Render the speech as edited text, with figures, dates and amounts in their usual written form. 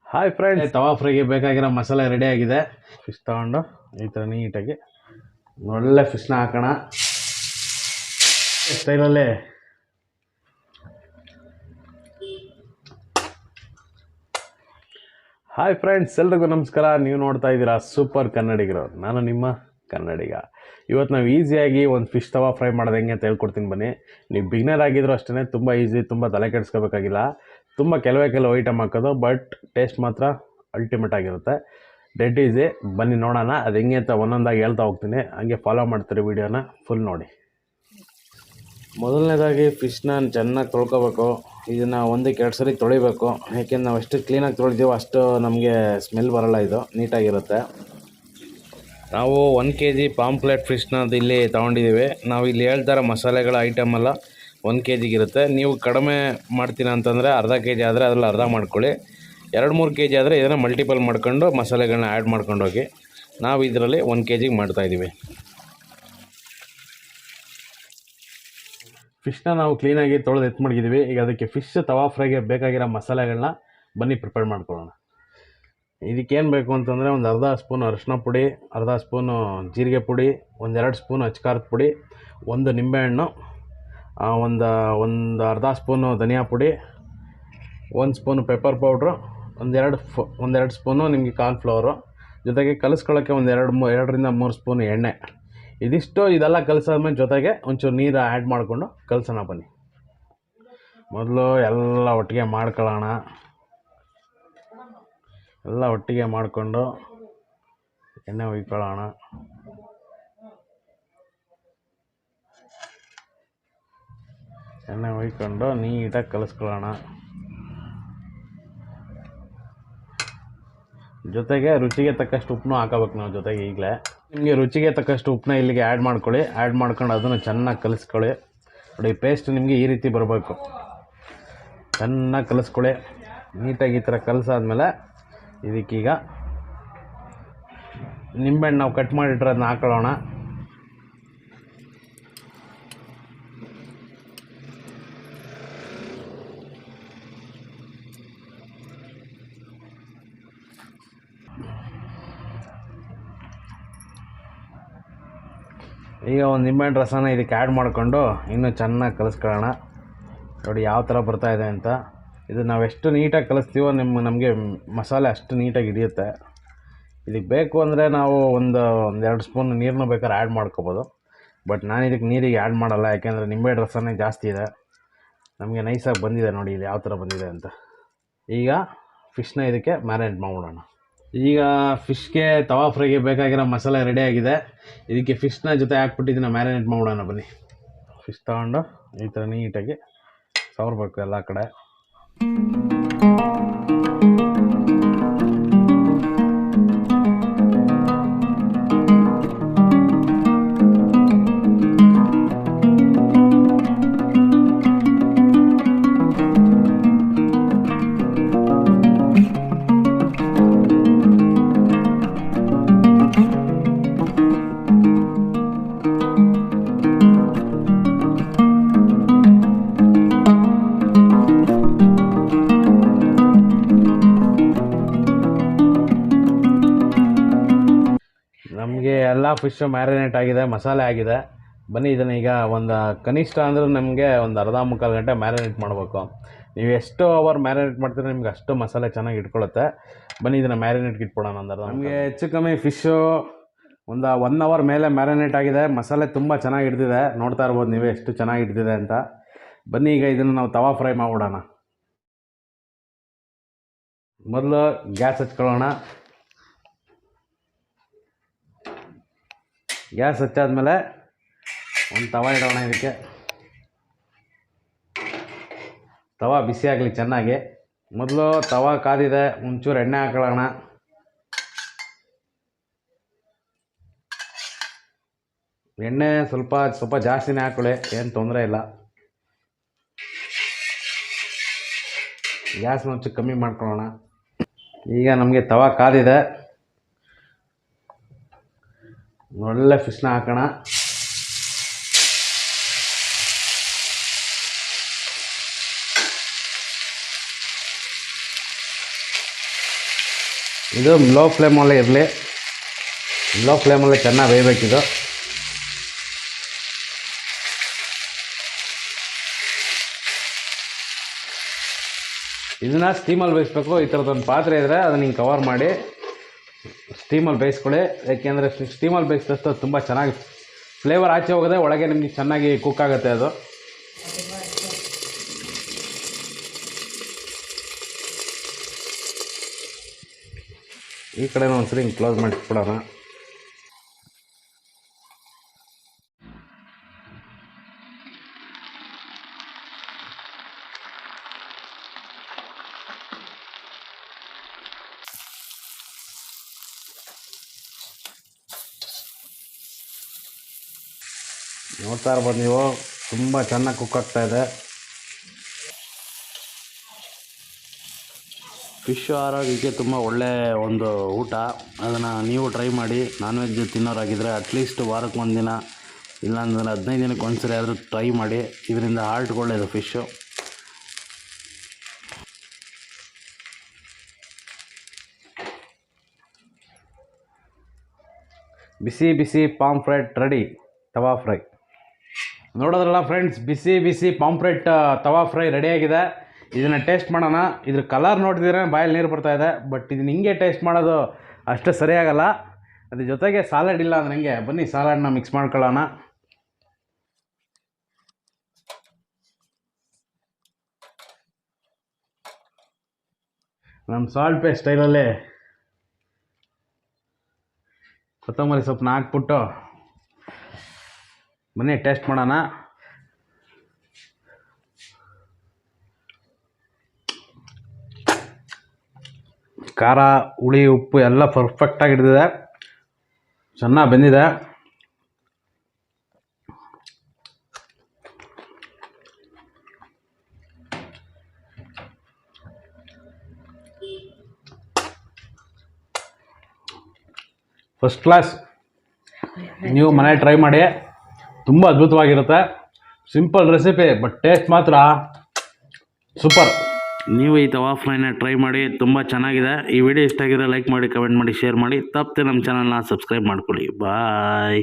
Hi friends, ತವಾ ಫ್ರೈಗೆ ಬೇಕಾಗಿರೋ ಮಸಾಲೆ ready ಆಗಿದೆ. ಫಿಶ್ ತಗೊಂಡು ಈ ಥರ ನೀಟಾಗಿ ಒಳ್ಳೆ ಫಿಶ್ನ ಹಾಕೋಣ ಸ್ಟೈಲಲ್ಲಿ. ಹಾಯ್ ಫ್ರೆಂಡ್ಸ್, ಎಲ್ರಿಗೂ ನಮಸ್ಕಾರ. ನೀವು ನೋಡ್ತಾ ಇದ್ದೀರಾ ಸೂಪರ್ ಕನ್ನಡಿಗರು. ನಾನು ನಿಮ್ಮ ಕನ್ನಡಿಗ. ಇವತ್ತು ನಾವು ಈಸಿಯಾಗಿ ಒಂದು ಫಿಶ್ ತವಾ ಫ್ರೈ ಮಾಡೋದು ಹೆಂಗೆ ಅಂತ ಹೇಳ್ಕೊಡ್ತೀನಿ ಬನ್ನಿ. ನೀವು ಬಿಗ್ನರ್ ಆಗಿದ್ರು ಅಷ್ಟೇ, ತುಂಬ ಈಸಿ, ತುಂಬ ತಲೆ ಕೆಡಿಸ್ಕೋಬೇಕಾಗಿಲ್ಲ. ತುಂಬ ಕೆಲವು ಐಟಮ್ ಹಾಕೋದು, ಬಟ್ ಟೇಸ್ಟ್ ಮಾತ್ರ ಅಲ್ಟಿಮೇಟ್ ಆಗಿರುತ್ತೆ. Dead easy. ಬನ್ನಿ ನೋಡೋಣ ಅದು ಹೆಂಗೆ ಅಂತ ಒಂದೊಂದಾಗಿ ಹೇಳ್ತಾ ಹೋಗ್ತೀನಿ. ಹಂಗೆ ಫಾಲೋ ಮಾಡ್ತೀರಿ ವೀಡಿಯೋನ ಫುಲ್ ನೋಡಿ. ಮೊದಲನೇದಾಗಿ ಫಿಶ್ನ ಚೆನ್ನಾಗಿ ತೊಳ್ಕೊಬೇಕು. ಇದನ್ನು ಒಂದಕ್ಕೆ 2 ಸರಿ ತೊಳಿಬೇಕು. ಯಾಕೆಂದ್ರೆ ನಾವು ಎಷ್ಟು ಕ್ಲೀನಾಗಿ ತೊಳಿತೀವೋ ಅಷ್ಟು ನಮಗೆ ಸ್ಮೆಲ್ ಬರೋಲ್ಲ, ಇದು ನೀಟಾಗಿರುತ್ತೆ. ನಾವು 1 kg ಪಾಂಪ್ಲೆಟ್ ಫಿಶ್ನ ಇಲ್ಲಿ ತೊಗೊಂಡಿದ್ದೀವಿ. ನಾವು ಇಲ್ಲಿ ಹೇಳ್ತಾರೆ ಮಸಾಲೆಗಳ ಐಟಮ್ ಎಲ್ಲ 1 kg ಇರುತ್ತೆ. ನೀವು ಕಡಿಮೆ ಮಾಡ್ತೀರಾ ಅಂತಂದರೆ ಅರ್ಧ kg ಆದರೆ ಅದರಲ್ಲಿ ಅರ್ಧ ಮಾಡ್ಕೊಳ್ಳಿ. 2-3 kg ಆದರೆ ಇದನ್ನು ಮಲ್ಟಿಪಲ್ ಮಾಡ್ಕೊಂಡು ಮಸಾಲೆಗಳನ್ನ ಆ್ಯಡ್ ಮಾಡ್ಕೊಂಡು ಹೋಗಿ. ನಾವು ಇದರಲ್ಲಿ 1 kg ಮಾಡ್ತಾಯಿದ್ದೀವಿ. ಫಿಶ್ನ ನಾವು ಕ್ಲೀನಾಗಿ ತೊಳೆದು ಮಡಗಿದ್ದೀವಿ. ಈಗ ಅದಕ್ಕೆ ಫಿಶ್ ತವಾ ಫ್ರೈಗೆ ಬೇಕಾಗಿರೋ ಮಸಾಲೆಗಳನ್ನ ಬನ್ನಿ ಪ್ರಿಪೇರ್ ಮಾಡ್ಕೊಳ್ಳೋಣ. ಇದಕ್ಕೇನು ಬೇಕು ಅಂತಂದರೆ ಒಂದು ಅರ್ಧ ಸ್ಪೂನ್ ಅರಿಶಿನ ಪುಡಿ, ಅರ್ಧ ಸ್ಪೂನು ಜೀರಿಗೆ ಪುಡಿ, 1-2 ಸ್ಪೂನ್ ಅಚ್ಕಾರದ ಪುಡಿ, 1 ನಿಂಬೆಹಣ್ಣು, ಒಂದು ಅರ್ಧ ಸ್ಪೂನು ಧನಿಯಾ ಪುಡಿ, 1 ಸ್ಪೂನು ಪೆಪ್ಪರ್ ಪೌಡ್ರು, ಒಂದೆರಡು ಸ್ಪೂನು ನಿಮಗೆ ಕಾರ್ನ್ಫ್ಲವರು, ಜೊತೆಗೆ ಕಲಿಸ್ಕೊಳ್ಳೋಕ್ಕೆ 2-3 ಸ್ಪೂನ್ ಎಣ್ಣೆ. ಇದೆಲ್ಲ ಕಲಸಾದ್ಮೇಲೆ ಜೊತೆಗೆ ಒಂಚೂರು ನೀರು ಆ್ಯಡ್ ಮಾಡಿಕೊಂಡು ಕಲಸೋಣ ಬನ್ನಿ. ಮೊದಲು ಎಲ್ಲ ಒಟ್ಟಿಗೆ ಮಾಡ್ಕೊಳ್ಳೋಣ. ಎಲ್ಲ ಒಟ್ಟಿಗೆ ಮಾಡಿಕೊಂಡು ಎಣ್ಣೆ ಹುಯ್ಕೊಳ್ಳೋಣ. ಎಣ್ಣೆ ಹುಯ್ಕೊಂಡು ನೀಟಾಗಿ ಕಲಿಸ್ಕೊಳ್ಳೋಣ. ಜೊತೆಗೆ ರುಚಿಗೆ ತಕ್ಕಷ್ಟು ಉಪ್ಪನ್ನು ಹಾಕೋಬೇಕು ನಾವು ಜೊತೆಗೆ. ಈಗಲೇ ನಿಮಗೆ ರುಚಿಗೆ ತಕ್ಕಷ್ಟು ಉಪ್ಪನ್ನ ಇಲ್ಲಿಗೆ ಆ್ಯಡ್ ಮಾಡ್ಕೊಳ್ಳಿ. ಆ್ಯಡ್ ಮಾಡ್ಕೊಂಡು ಅದನ್ನು ಚೆನ್ನಾಗಿ ಕಲಿಸ್ಕೊಳ್ಳಿ. ನೋಡಿ, ಪೇಸ್ಟ್ ನಿಮಗೆ ಈ ರೀತಿ ಬರಬೇಕು. ಚೆನ್ನಾಗಿ ಕಲಿಸ್ಕೊಳ್ಳಿ. ನೀಟಾಗಿ ಈ ಥರ ಕಲಸಾದ್ಮೇಲೆ ಇದಕ್ಕೀಗ ನಿಂಬೆಹಣ್ಣು ನಾವು ಕಟ್ ಮಾಡಿಟ್ರೆ ಹಾಕೊಳ್ಳೋಣ. ಈಗ ಒಂದು ನಿಂಬೆಹಣ್ಣು ರಸನ ಇದಕ್ಕೆ ಆ್ಯಡ್ ಮಾಡಿಕೊಂಡು ಇನ್ನೂ ಚೆನ್ನಾಗಿ ಕಲಿಸ್ಕೊಳ್ಳೋಣ. ನೋಡಿ ಯಾವ ಥರ ಬರ್ತಾಯಿದೆ ಅಂತ. ಇದು ನಾವು ಎಷ್ಟು ನೀಟಾಗಿ ಕಲಿಸ್ತೀವೋ ನಮಗೆ ಮಸಾಲೆ ಅಷ್ಟು ನೀಟಾಗಿ ಹಿಡಿಯುತ್ತೆ. ಇದಕ್ಕೆ ಬೇಕು ಅಂದರೆ ನಾವು ಒಂದು 2 ಸ್ಪೂನ್ ನೀರನ್ನು ಬೇಕಾದ್ರೆ ಆ್ಯಡ್ ಮಾಡ್ಕೋಬೋದು. ಬಟ್ ನಾನು ಇದಕ್ಕೆ ನೀರಿಗೆ ಆ್ಯಡ್ ಮಾಡಲ್ಲ, ಯಾಕೆಂದರೆ ನಿಂಬೆಹಣ್ಣು ರಸನೇ ಜಾಸ್ತಿ ಇದೆ. ನಮಗೆ ನೈಸಾಗಿ ಬಂದಿದೆ ನೋಡಿ ಇಲ್ಲಿ ಯಾವ ಥರ ಬಂದಿದೆ ಅಂತ. ಈಗ ಫಿಶ್ನ ಇದಕ್ಕೆ ಮ್ಯಾರಿನೇಟ್ ಮಾಡಿಬಿಡೋಣ. ಈಗ ಫಿಶ್ಗೆ ತವಾ ಫ್ರೈಗೆ ಬೇಕಾಗಿರೋ ಮಸಾಲೆ ರೆಡಿಯಾಗಿದೆ. ಇದಕ್ಕೆ ಫಿಶ್ನ ಜೊತೆ ಹಾಕ್ಬಿಟ್ಟು ಇದನ್ನು ಮ್ಯಾರಿನೇಟ್ ಮಾಡೋಣ ಬನ್ನಿ. ಫಿಶ್ ತಗೊಂಡು ಈ ಥರ ನೀಟಾಗಿ ಸವರ್ಬೇಕು ಎಲ್ಲ ಕಡೆ. ನಮಗೆ ಎಲ್ಲ ಫಿಶ್ಶು ಮ್ಯಾರಿನೇಟ್ ಆಗಿದೆ, ಮಸಾಲೆ ಆಗಿದೆ. ಬನ್ನಿ ಇದನ್ನು ಈಗ ಒಂದು ಕನಿಷ್ಠ ಅಂದರೆ ನಮಗೆ ಒಂದು ಅರ್ಧ-ಮುಕ್ಕಾಲು ಗಂಟೆ ಮ್ಯಾರಿನೇಟ್ ಮಾಡಬೇಕು. ನೀವು ಎಷ್ಟು ಅವರ್ ಮ್ಯಾರಿನೇಟ್ ಮಾಡ್ತೀರೋ ನಿಮ್ಗೆ ಅಷ್ಟು ಮಸಾಲೆ ಚೆನ್ನಾಗಿ ಇಟ್ಕೊಳ್ಳುತ್ತೆ. ಬನ್ನಿ ಇದನ್ನು ಮ್ಯಾರಿನೇಟ್ಗೆ ಇಟ್ಬಿಡೋಣ. ನಮಗೆ ಹೆಚ್ಚು ಕಮ್ಮಿ ಫಿಶ್ಶು ಒಂದು 1 ಅವರ್ ಮೇಲೆ ಮ್ಯಾರಿನೇಟ್ ಆಗಿದೆ. ಮಸಾಲೆ ತುಂಬ ಚೆನ್ನಾಗಿ ಹಿಡ್ದಿದೆ. ನೋಡ್ತಾ ಇರ್ಬೋದು ನೀವೇ ಎಷ್ಟು ಚೆನ್ನಾಗಿ ಹಿಡ್ದಿದೆ ಅಂತ. ಬನ್ನಿ ಈಗ ಇದನ್ನು ನಾವು ತವಾ ಫ್ರೈ ಮಾಡಿಬಿಡೋಣ. ಮೊದಲು ಗ್ಯಾಸ್ ಹಚ್ಕೊಳ್ಳೋಣ. ಗ್ಯಾಸ್ ಹಚ್ಚಾದ್ಮೇಲೆ ಒಂದು ತವಾ ಇಡೋಣ. ಇದಕ್ಕೆ ತವಾ ಬಿಸಿ ಆಗಲಿ ಚೆನ್ನಾಗಿ. ಮೊದಲು ತವಾ ಕಾದಿದೆ, ಒಂಚೂರು ಎಣ್ಣೆ ಹಾಕೊಳ್ಳೋಣ. ಎಣ್ಣೆ ಸ್ವಲ್ಪ ಜಾಸ್ತಿನೇ ಹಾಕೊಳ್ಳಿ, ಏನು ತೊಂದರೆ ಇಲ್ಲ. ಗ್ಯಾಸ್ನ ಒಂಚೂರು ಕಮ್ಮಿ ಮಾಡ್ಕೊಳ್ಳೋಣ. ಈಗ ನಮಗೆ ತವಾ ಕಾದಿದೆ. ಒಳ್ಳೆ ಫಿಶ್ನ ಹಾಕೋಣ. ಇದು ಲೋ ಫ್ಲೇಮಲ್ಲೇ ಇರಲಿ, ಲೋ ಫ್ಲೇಮಲ್ಲೇ ಚೆನ್ನಾಗಿ ಬೇಯಬೇಕಿದು. ಇದನ್ನು ಸ್ಟೀಮಲ್ಲಿ ಬೇಯಿಸ್ಬೇಕು. ಈ ಥರದ್ದೊಂದು ಪಾತ್ರೆ ಇದ್ದರೆ ಅದನ್ನ ಹಿಂಗೆ ಕವರ್ ಮಾಡಿ ಸ್ಟೀಮಲ್ಲಿ ಬೇಯಿಸ್ಕೊಳ್ಳಿ. ಯಾಕೆಂದರೆ ಸ್ಟೀಮಲ್ಲಿ ಬೇಯಿಸಿದಷ್ಟು ತುಂಬ ಚೆನ್ನಾಗಿ ಫ್ಲೇವರ್ ಆಚೆ ಹೋಗೋದೆ, ಒಳಗೆ ನಿಮಗೆ ಚೆನ್ನಾಗಿ ಕುಕ್ ಆಗುತ್ತೆ ಅದು. ಈ ಕಡೆನೂ ಒಂದ್ಸರಿ ಹಿಂಗೆ ಕ್ಲೋಸ್ ಮಾಡಿ ಇಟ್ಬಿಡೋಣ. ನೋಡ್ತಾ ಇರ್ಬೋದು ನೀವು, ತುಂಬ ಚೆನ್ನಾಗಿ ಕುಕ್ ಆಗ್ತಾ ಇದೆ. ಫಿಶ್ ಆರೋಗ್ಯಕ್ಕೆ ತುಂಬ ಒಳ್ಳೆಯ ಒಂದು ಊಟ. ಅದನ್ನು ನೀವು ಟ್ರೈ ಮಾಡಿ. ನಾನ್ ವೆಜ್ ತಿನ್ನೋರಾಗಿದ್ದರೆ ಅಟ್ಲೀಸ್ಟ್ ವಾರಕ್ಕೆ ಒಂದಿನ, ಇಲ್ಲಾಂದರೆ 15 ದಿನಕ್ಕೆ ಒಂದ್ಸರಿ ಆದರೂ ಟ್ರೈ ಮಾಡಿ. ಇದರಿಂದ ಹಾರ್ಟ್ಗೆ ಒಳ್ಳೆಯದು ಫಿಶ್ಶು. ಬಿಸಿ ಬಿಸಿ ಪಾಂಫ್ರೆಟ್ ರೆಡಿ, ತವಾ ಫ್ರೈ. ನೋಡೋದ್ರಲ್ಲ ಫ್ರೆಂಡ್ಸ್, ಬಿಸಿ ಬಿಸಿ ಪಾಂಫ್ರೆಟ್ ತವಾ ಫ್ರೈ ರೆಡಿಯಾಗಿದೆ. ಇದನ್ನು ಟೇಸ್ಟ್ ಮಾಡೋಣ. ಇದ್ರ ಕಲರ್ ನೋಡಿದ್ರೆ ಬಾಯಲ್ಲಿ ನೀರು ಬರ್ತಾಯಿದೆ. ಬಟ್ ಇದನ್ನ ಹಿಂಗೆ ಟೇಸ್ಟ್ ಮಾಡೋದು ಅಷ್ಟು ಸರಿಯಾಗಲ್ಲ. ಅದ್ರ ಜೊತೆಗೆ ಸಾಲಡ್ ಇಲ್ಲ ಅಂದರೆ ಹೆಂಗೆ? ಬನ್ನಿ ಸಾಲಡ್ನ ಮಿಕ್ಸ್ ಮಾಡ್ಕೊಳ್ಳೋಣ. ನಮ್ಮ ಸಾಲ್ಟ್ ಪೇ ಸ್ಟೈಲಲ್ಲಿ ಕೊತ್ತಂಬರಿ ಸೊಪ್ಪನ್ನ ಹಾಕ್ಬಿಟ್ಟು ಬನ್ನಿ ಟೇಸ್ಟ್ ಮಾಡೋಣ. ಖಾರ, ಹುಳಿ, ಉಪ್ಪು ಎಲ್ಲ ಪರ್ಫೆಕ್ಟಾಗಿ ಹಿಡಿದಿದೆ, ಚೆನ್ನಾಗಿ ಬೆಂದಿದೆ. First class. ನೀವು ಮನೆ ಟ್ರೈ ಮಾಡಿ, ತುಂಬ ಅದ್ಭುತವಾಗಿರುತ್ತೆ. ಸಿಂಪಲ್ ರೆಸಿಪಿ, ಬಟ್ ಟೇಸ್ಟ್ ಮಾತ್ರ ಸೂಪರ್. ನೀವು ಈ ತವಾ ಫ್ರೈನ ಟ್ರೈ ಮಾಡಿ, ತುಂಬ ಚೆನ್ನಾಗಿದೆ. ಈ ವಿಡಿಯೋ ಇಷ್ಟ ಆಗಿದ್ರೆ ಲೈಕ್ ಮಾಡಿ, ಕಮೆಂಟ್ ಮಾಡಿ, ಶೇರ್ ಮಾಡಿ. ತಪ್ಪದೆ ನಮ್ಮ ಚಾನಲ್ನ ಸಬ್ಸ್ಕ್ರೈಬ್ ಮಾಡ್ಕೊಳ್ಳಿ. ಬಾಯ್.